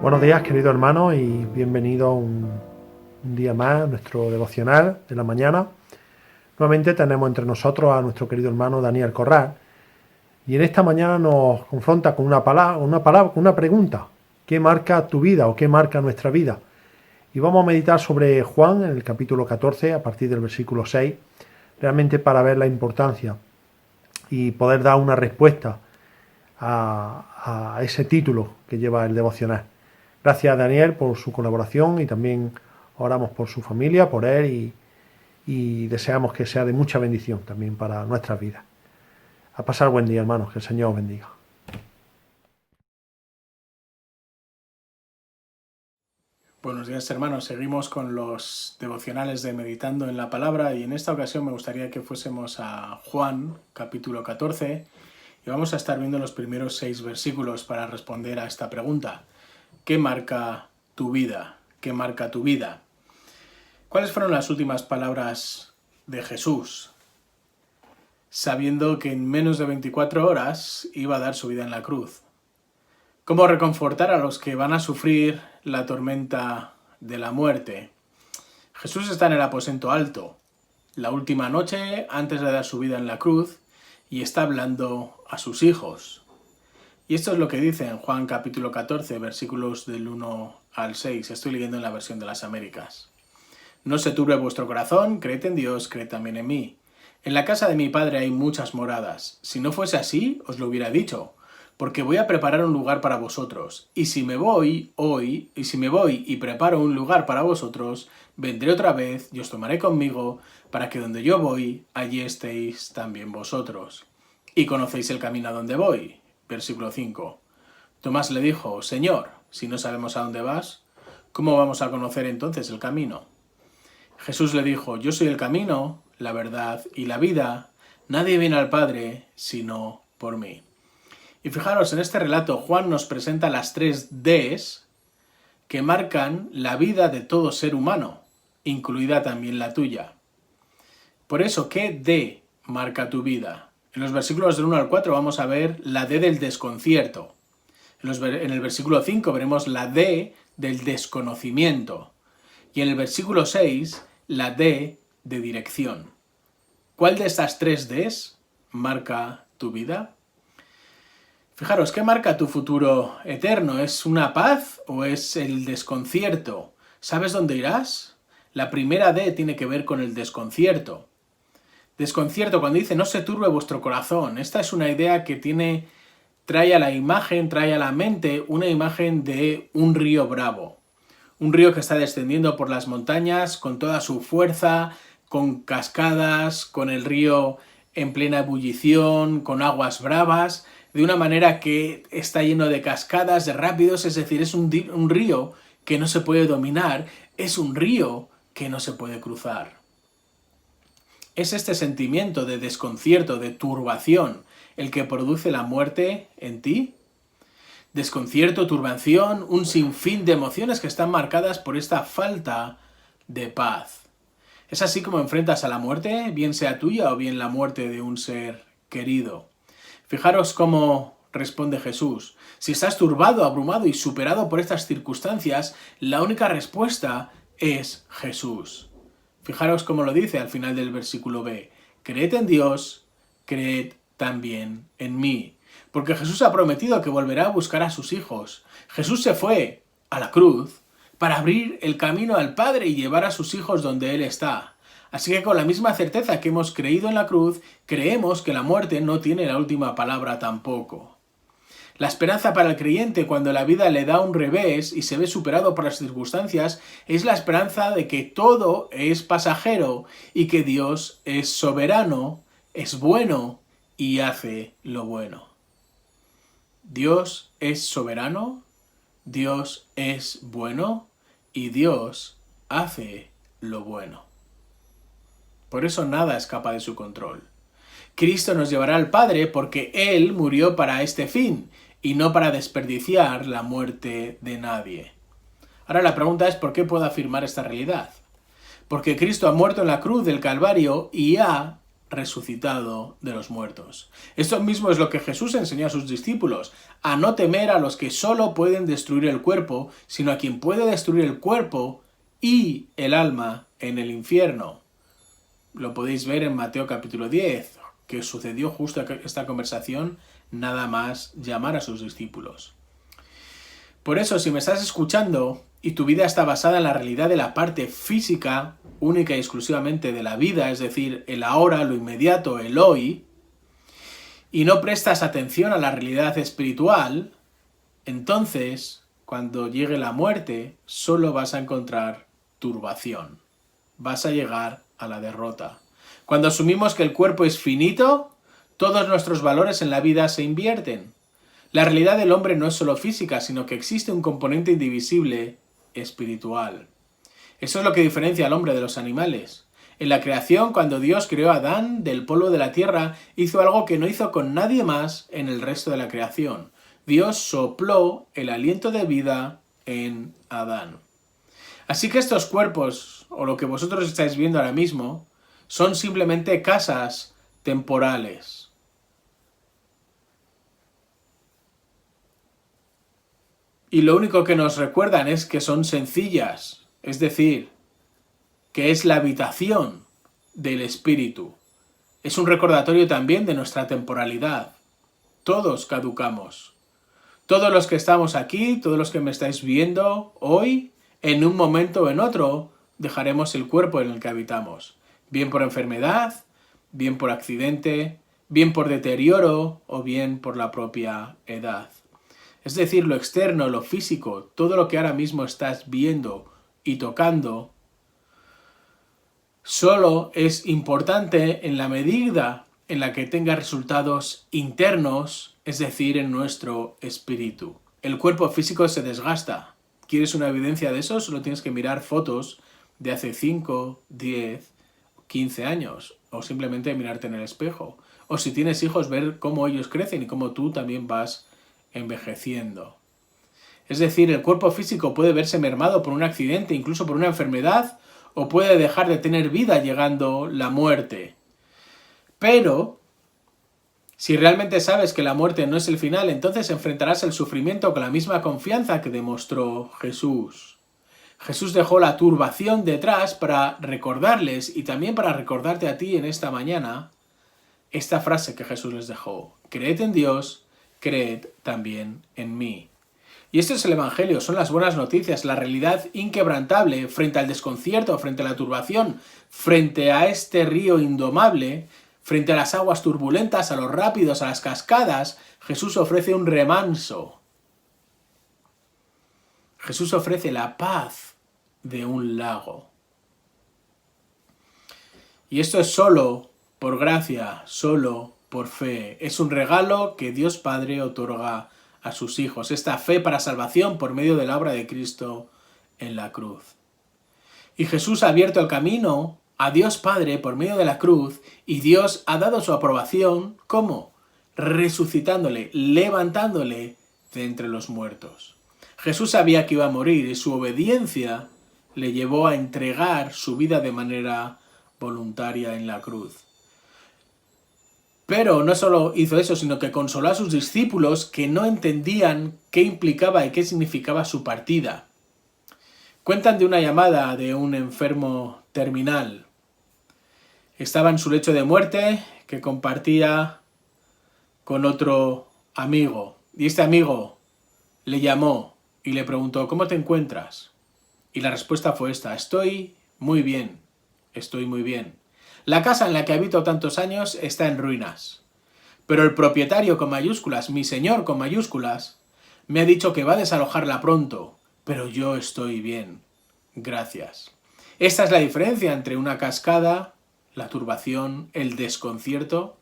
Buenos días, queridos hermanos, y bienvenidos un día más a nuestro devocional de la mañana. Nuevamente tenemos entre nosotros a nuestro querido hermano Daniel Corral, y en esta mañana nos confronta con una pregunta: ¿qué marca tu vida o qué marca nuestra vida? Y vamos a meditar sobre Juan en el capítulo 14, a partir del versículo 6, realmente para ver la importancia y poder dar una respuesta a ese título que lleva el devocional. Gracias, Daniel, por su colaboración, y también oramos por su familia, por él, y deseamos que sea de mucha bendición también para nuestras vidas. A pasar buen día, hermanos, que el Señor os bendiga. Buenos días, hermanos. Seguimos con los devocionales de Meditando en la Palabra, y en esta ocasión me gustaría que fuésemos a Juan, capítulo 14, y vamos a estar viendo los primeros 6 versículos para responder a esta pregunta: ¿qué marca tu vida? ¿Qué marca tu vida? ¿Cuáles fueron las últimas palabras de Jesús, sabiendo que en menos de 24 horas iba a dar su vida en la cruz? ¿Cómo reconfortar a los que van a sufrir la tormenta de la muerte? Jesús está en el aposento alto, la última noche antes de dar su vida en la cruz, y está hablando a sus hijos. Y esto es lo que dice en Juan capítulo 14, versículos del 1 al 6. Estoy leyendo en la versión de las Américas. No se turbe vuestro corazón, creed en Dios, creed también en mí. En la casa de mi Padre hay muchas moradas. Si no fuese así, os lo hubiera dicho, porque voy a preparar un lugar para vosotros. Y si me voy y preparo un lugar para vosotros, vendré otra vez y os tomaré conmigo, para que donde yo voy, allí estéis también vosotros. Y conocéis el camino a donde voy. Versículo 5. Tomás le dijo: Señor, si no sabemos a dónde vas, ¿cómo vamos a conocer entonces el camino? Jesús le dijo: Yo soy el camino, la verdad y la vida. Nadie viene al Padre sino por mí. Y fijaros, en este relato Juan nos presenta las 3 Ds que marcan la vida de todo ser humano, incluida también la tuya. Por eso, ¿qué D marca tu vida? En los versículos del 1 al 4 vamos a ver la D del desconcierto. En el versículo 5 veremos la D del desconocimiento. Y en el versículo 6, la D de dirección. ¿Cuál de estas 3 Ds marca tu vida? Fijaros, ¿qué marca tu futuro eterno? ¿Es una paz o es el desconcierto? ¿Sabes dónde irás? La primera D tiene que ver con el desconcierto. Desconcierto, cuando dice no se turbe vuestro corazón. Esta es una idea que trae a la mente una imagen de un río bravo. Un río que está descendiendo por las montañas con toda su fuerza, con cascadas, con el río en plena ebullición, con aguas bravas, de una manera que está lleno de cascadas, de rápidos, es decir, es un río que no se puede dominar, es un río que no se puede cruzar. Es este sentimiento de desconcierto, de turbación, el que produce la muerte en ti. Desconcierto, turbación, un sinfín de emociones que están marcadas por esta falta de paz. Es así como enfrentas a la muerte, bien sea tuya o bien la muerte de un ser querido. Fijaros cómo responde Jesús. Si estás turbado, abrumado y superado por estas circunstancias, la única respuesta es Jesús. Fijaros cómo lo dice al final del versículo B. Creed en Dios, creed también en mí. Porque Jesús ha prometido que volverá a buscar a sus hijos. Jesús se fue a la cruz para abrir el camino al Padre y llevar a sus hijos donde Él está. Así que con la misma certeza que hemos creído en la cruz, creemos que la muerte no tiene la última palabra tampoco. La esperanza para el creyente cuando la vida le da un revés y se ve superado por las circunstancias es la esperanza de que todo es pasajero y que Dios es soberano, es bueno y hace lo bueno. Dios es soberano, Dios es bueno y Dios hace lo bueno. Por eso nada escapa de su control. Cristo nos llevará al Padre porque Él murió para este fin y no para desperdiciar la muerte de nadie. Ahora la pregunta es: ¿por qué puedo afirmar esta realidad? Porque Cristo ha muerto en la cruz del Calvario y ha resucitado de los muertos. Esto mismo es lo que Jesús enseñó a sus discípulos, a no temer a los que solo pueden destruir el cuerpo, sino a quien puede destruir el cuerpo y el alma en el infierno. Lo podéis ver en Mateo capítulo 10, que sucedió justo esta conversación, nada más llamar a sus discípulos. Por eso, si me estás escuchando y tu vida está basada en la realidad de la parte física, única y exclusivamente de la vida, es decir, el ahora, lo inmediato, el hoy, y no prestas atención a la realidad espiritual, entonces, cuando llegue la muerte, solo vas a encontrar turbación. Vas a llegar a la derrota. Cuando asumimos que el cuerpo es finito, todos nuestros valores en la vida se invierten. La realidad del hombre no es solo física, sino que existe un componente indivisible espiritual. Eso es lo que diferencia al hombre de los animales. En la creación, cuando Dios creó a Adán del polvo de la tierra, hizo algo que no hizo con nadie más en el resto de la creación. Dios sopló el aliento de vida en Adán. Así que estos cuerpos, o lo que vosotros estáis viendo ahora mismo, son simplemente casas temporales. Y lo único que nos recuerdan es que son sencillas, es decir, que es la habitación del espíritu. Es un recordatorio también de nuestra temporalidad. Todos caducamos. Todos los que estamos aquí, todos los que me estáis viendo hoy, en un momento o en otro, dejaremos el cuerpo en el que habitamos. Bien por enfermedad, bien por accidente, bien por deterioro o bien por la propia edad. Es decir, lo externo, lo físico, todo lo que ahora mismo estás viendo y tocando, solo es importante en la medida en la que tenga resultados internos, es decir, en nuestro espíritu. El cuerpo físico se desgasta. ¿Quieres una evidencia de eso? Solo tienes que mirar fotos de hace 5, 10, 15 años, o simplemente mirarte en el espejo. O si tienes hijos, ver cómo ellos crecen y cómo tú también vas envejeciendo. Es decir, el cuerpo físico puede verse mermado por un accidente, incluso por una enfermedad, o puede dejar de tener vida llegando la muerte. Pero, si realmente sabes que la muerte no es el final, entonces enfrentarás el sufrimiento con la misma confianza que demostró Jesús. Jesús dejó la turbación detrás para recordarles y también para recordarte a ti en esta mañana esta frase que Jesús les dejó: creed en Dios, creed también en mí. Y esto es el Evangelio, son las buenas noticias, la realidad inquebrantable frente al desconcierto, frente a la turbación, frente a este río indomable, frente a las aguas turbulentas, a los rápidos, a las cascadas. Jesús ofrece un remanso. Jesús ofrece la paz de un lago. Y esto es solo por gracia, solo por fe. Es un regalo que Dios Padre otorga a sus hijos. Esta fe para salvación por medio de la obra de Cristo en la cruz. Y Jesús ha abierto el camino a Dios Padre por medio de la cruz, y Dios ha dado su aprobación. ¿Cómo? Resucitándole, levantándole de entre los muertos. Jesús sabía que iba a morir y su obediencia le llevó a entregar su vida de manera voluntaria en la cruz. Pero no solo hizo eso, sino que consoló a sus discípulos que no entendían qué implicaba y qué significaba su partida. Cuentan de una llamada de un enfermo terminal. Estaba en su lecho de muerte que compartía con otro amigo. Y este amigo le llamó y le preguntó: ¿cómo te encuentras? Y la respuesta fue esta: estoy muy bien, estoy muy bien. La casa en la que habito tantos años está en ruinas. Pero el propietario con mayúsculas, mi señor con mayúsculas, me ha dicho que va a desalojarla pronto, pero yo estoy bien. Gracias. Esta es la diferencia entre una cascada, la turbación, el desconcierto,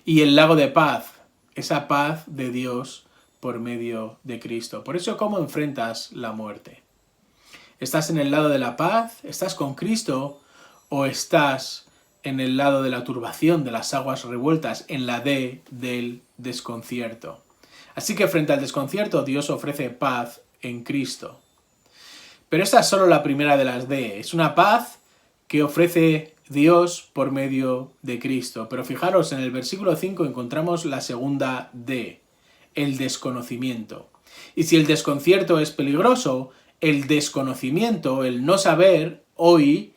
y el lago de paz, esa paz de Dios por medio de Cristo. Por eso, ¿cómo enfrentas la muerte? ¿Estás en el lado de la paz? ¿Estás con Cristo? ¿O estás en el lado de la turbación, de las aguas revueltas, en la D del desconcierto? Así que frente al desconcierto, Dios ofrece paz en Cristo. Pero esta es solo la primera de las D. Es una paz que ofrece Dios por medio de Cristo. Pero fijaros, en el versículo 5 encontramos la segunda D, el desconocimiento. Y si el desconcierto es peligroso, el desconocimiento, el no saber hoy,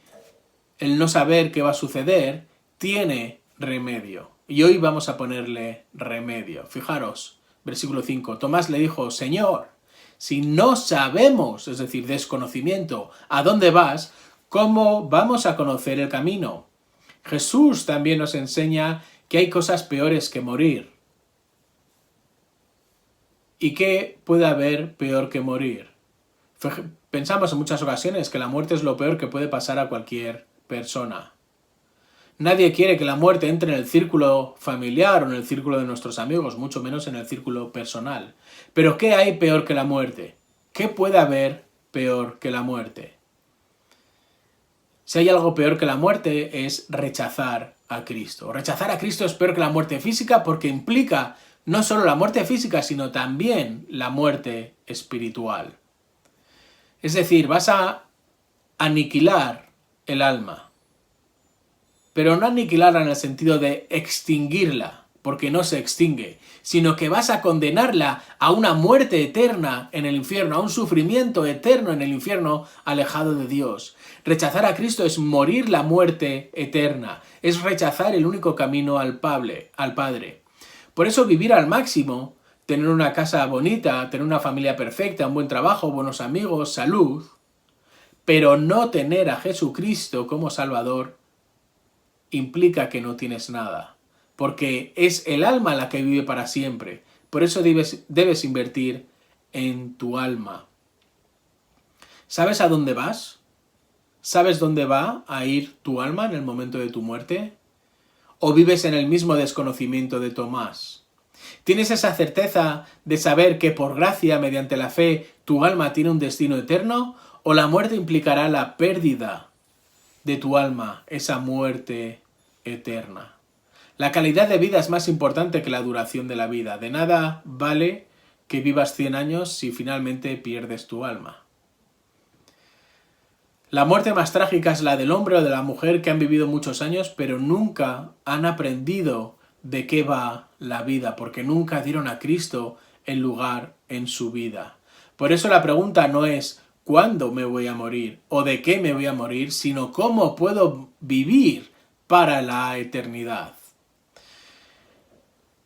el no saber qué va a suceder, tiene remedio. Y hoy vamos a ponerle remedio. Fijaros, versículo 5. Tomás le dijo, Señor, si no sabemos, es decir, desconocimiento, a dónde vas, ¿cómo vamos a conocer el camino? Jesús también nos enseña que hay cosas peores que morir. ¿Y qué puede haber peor que morir? Pensamos en muchas ocasiones que la muerte es lo peor que puede pasar a cualquier persona. Nadie quiere que la muerte entre en el círculo familiar o en el círculo de nuestros amigos, mucho menos en el círculo personal. Pero ¿qué hay peor que la muerte? ¿Qué puede haber peor que la muerte? Si hay algo peor que la muerte es rechazar a Cristo. Rechazar a Cristo es peor que la muerte física porque implica no solo la muerte física, sino también la muerte espiritual. Es decir, vas a aniquilar el alma. Pero no aniquilarla en el sentido de extinguirla, porque no se extingue, sino que vas a condenarla a una muerte eterna en el infierno, a un sufrimiento eterno en el infierno, alejado de Dios. Rechazar a Cristo es morir la muerte eterna, es rechazar el único camino al Padre. Por eso vivir al máximo, tener una casa bonita, tener una familia perfecta, un buen trabajo, buenos amigos, salud, pero no tener a Jesucristo como Salvador, implica que no tienes nada, porque es el alma la que vive para siempre. Por eso debes invertir en tu alma. ¿Sabes a dónde vas? ¿Sabes dónde va a ir tu alma en el momento de tu muerte? ¿O vives en el mismo desconocimiento de Tomás? ¿Tienes esa certeza de saber que por gracia, mediante la fe, tu alma tiene un destino eterno? ¿O la muerte implicará la pérdida de tu alma, esa muerte eterna? La calidad de vida es más importante que la duración de la vida. De nada vale que vivas 100 años si finalmente pierdes tu alma. La muerte más trágica es la del hombre o de la mujer que han vivido muchos años, pero nunca han aprendido de qué va la vida, porque nunca dieron a Cristo el lugar en su vida. Por eso la pregunta no es ¿cuándo me voy a morir? ¿O de qué me voy a morir? Sino ¿cómo puedo vivir para la eternidad?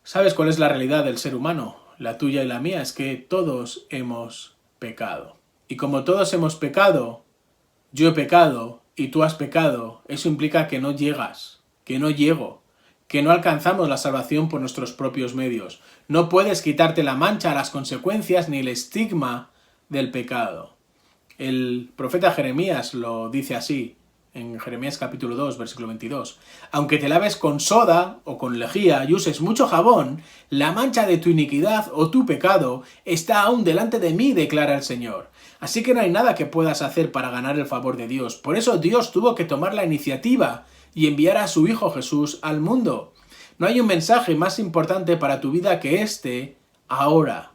¿Sabes cuál es la realidad del ser humano? La tuya y la mía es que todos hemos pecado. Y como todos hemos pecado, yo he pecado y tú has pecado, eso implica que no llegas, que no llego, que no alcanzamos la salvación por nuestros propios medios. No puedes quitarte la mancha, las consecuencias ni el estigma del pecado. El profeta Jeremías lo dice así, en Jeremías capítulo 2, versículo 22. Aunque te laves con soda o con lejía y uses mucho jabón, la mancha de tu iniquidad o tu pecado está aún delante de mí, declara el Señor. Así que no hay nada que puedas hacer para ganar el favor de Dios. Por eso Dios tuvo que tomar la iniciativa y enviar a su Hijo Jesús al mundo. No hay un mensaje más importante para tu vida que este ahora.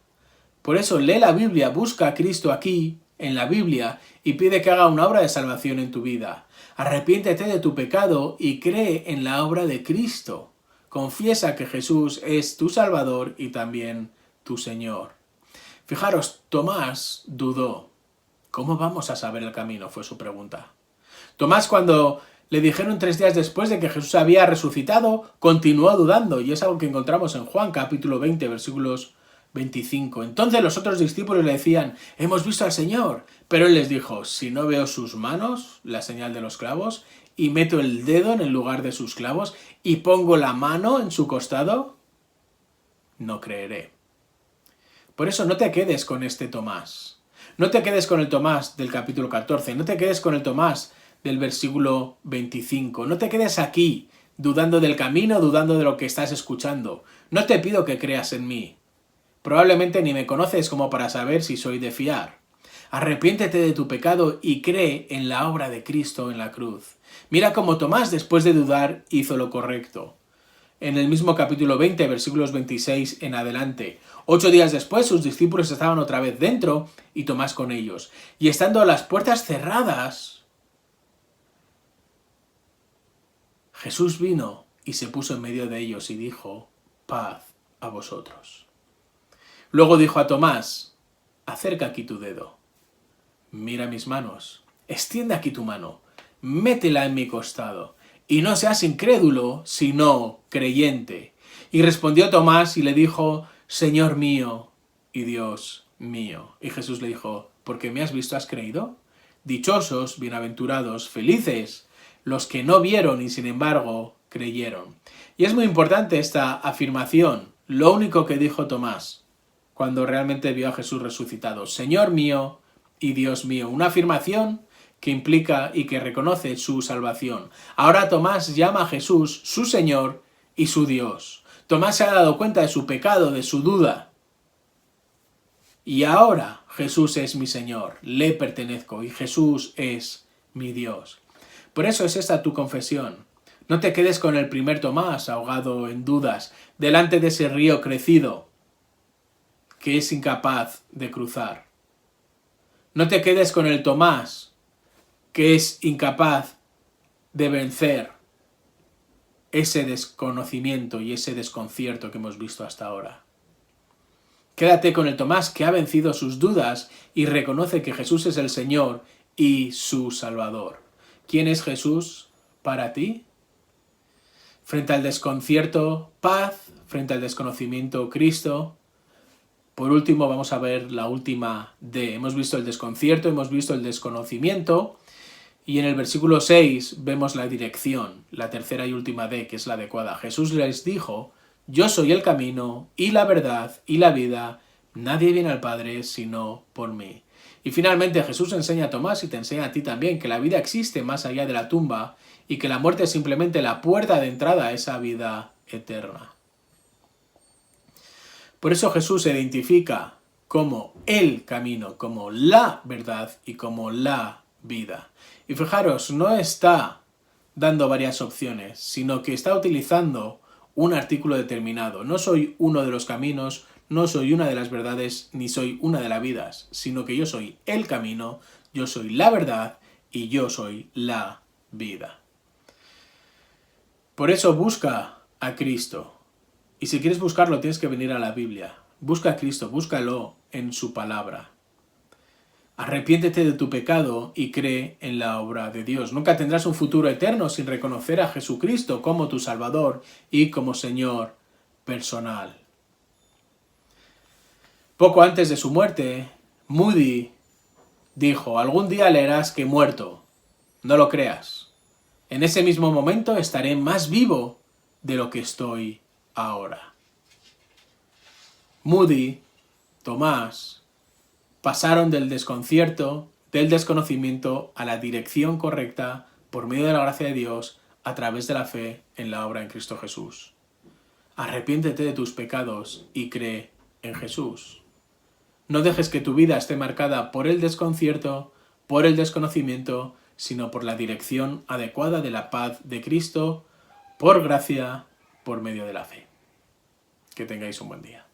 Por eso lee la Biblia, busca a Cristo aquí, en la Biblia, y pide que haga una obra de salvación en tu vida. Arrepiéntete de tu pecado y cree en la obra de Cristo. Confiesa que Jesús es tu Salvador y también tu Señor. Fijaros, Tomás dudó. ¿Cómo vamos a saber el camino?, fue su pregunta. Tomás, cuando le dijeron 3 días después de que Jesús había resucitado, continuó dudando, y es algo que encontramos en Juan capítulo 20, versículos 25. Entonces los otros discípulos le decían, hemos visto al Señor. Pero él les dijo, si no veo sus manos, la señal de los clavos, y meto el dedo en el lugar de sus clavos, y pongo la mano en su costado, no creeré. Por eso no te quedes con este Tomás. No te quedes con el Tomás del capítulo 14. No te quedes con el Tomás del versículo 25. No te quedes aquí, dudando del camino, dudando de lo que estás escuchando. No te pido que creas en mí. Probablemente ni me conoces como para saber si soy de fiar. Arrepiéntete de tu pecado y cree en la obra de Cristo en la cruz. Mira cómo Tomás, después de dudar, hizo lo correcto. En el mismo capítulo 20, versículos 26 en adelante. 8 días después, sus discípulos estaban otra vez dentro y Tomás con ellos. Y estando las puertas cerradas, Jesús vino y se puso en medio de ellos y dijo: paz a vosotros. Luego dijo a Tomás: acerca aquí tu dedo, mira mis manos, extiende aquí tu mano, métela en mi costado, y no seas incrédulo, sino creyente. Y respondió Tomás y le dijo: Señor mío y Dios mío. Y Jesús le dijo: ¿porque me has visto has creído? Dichosos, bienaventurados, felices, los que no vieron y sin embargo creyeron. Y es muy importante esta afirmación, lo único que dijo Tomás cuando realmente vio a Jesús resucitado: Señor mío y Dios mío. Una afirmación que implica y que reconoce su salvación. Ahora Tomás llama a Jesús su Señor y su Dios. Tomás se ha dado cuenta de su pecado, de su duda. Y ahora Jesús es mi Señor, le pertenezco y Jesús es mi Dios. Por eso es esta tu confesión. No te quedes con el primer Tomás ahogado en dudas, delante de ese río crecido que es incapaz de cruzar. No te quedes con el Tomás que es incapaz de vencer ese desconocimiento y ese desconcierto que hemos visto hasta ahora. Quédate con el Tomás que ha vencido sus dudas y reconoce que Jesús es el Señor y su Salvador. ¿Quién es Jesús para ti? Frente al desconcierto, paz; frente al desconocimiento, Cristo. Por último, vamos a ver la última D. Hemos visto el desconcierto, hemos visto el desconocimiento, y en el versículo 6 vemos la dirección, la tercera y última D, que es la adecuada. Jesús les dijo: yo soy el camino y la verdad y la vida, nadie viene al Padre sino por mí. Y finalmente Jesús enseña a Tomás y te enseña a ti también que la vida existe más allá de la tumba y que la muerte es simplemente la puerta de entrada a esa vida eterna. Por eso Jesús se identifica como el camino, como la verdad y como la vida. Y fijaros, no está dando varias opciones, sino que está utilizando un artículo determinado. No soy uno de los caminos, no soy una de las verdades, ni soy una de las vidas, sino que yo soy el camino, yo soy la verdad y yo soy la vida. Por eso busca a Cristo. Y si quieres buscarlo, tienes que venir a la Biblia. Busca a Cristo, búscalo en su palabra. Arrepiéntete de tu pecado y cree en la obra de Dios. Nunca tendrás un futuro eterno sin reconocer a Jesucristo como tu Salvador y como Señor personal. Poco antes de su muerte, Moody dijo: algún día leerás que he muerto. No lo creas. En ese mismo momento estaré más vivo de lo que estoy ahora. Moody, Tomás, pasaron del desconcierto, del desconocimiento a la dirección correcta por medio de la gracia de Dios a través de la fe en la obra en Cristo Jesús. Arrepiéntete de tus pecados y cree en Jesús. No dejes que tu vida esté marcada por el desconcierto, por el desconocimiento, sino por la dirección adecuada de la paz de Cristo, por gracia, por medio de la fe. Que tengáis un buen día.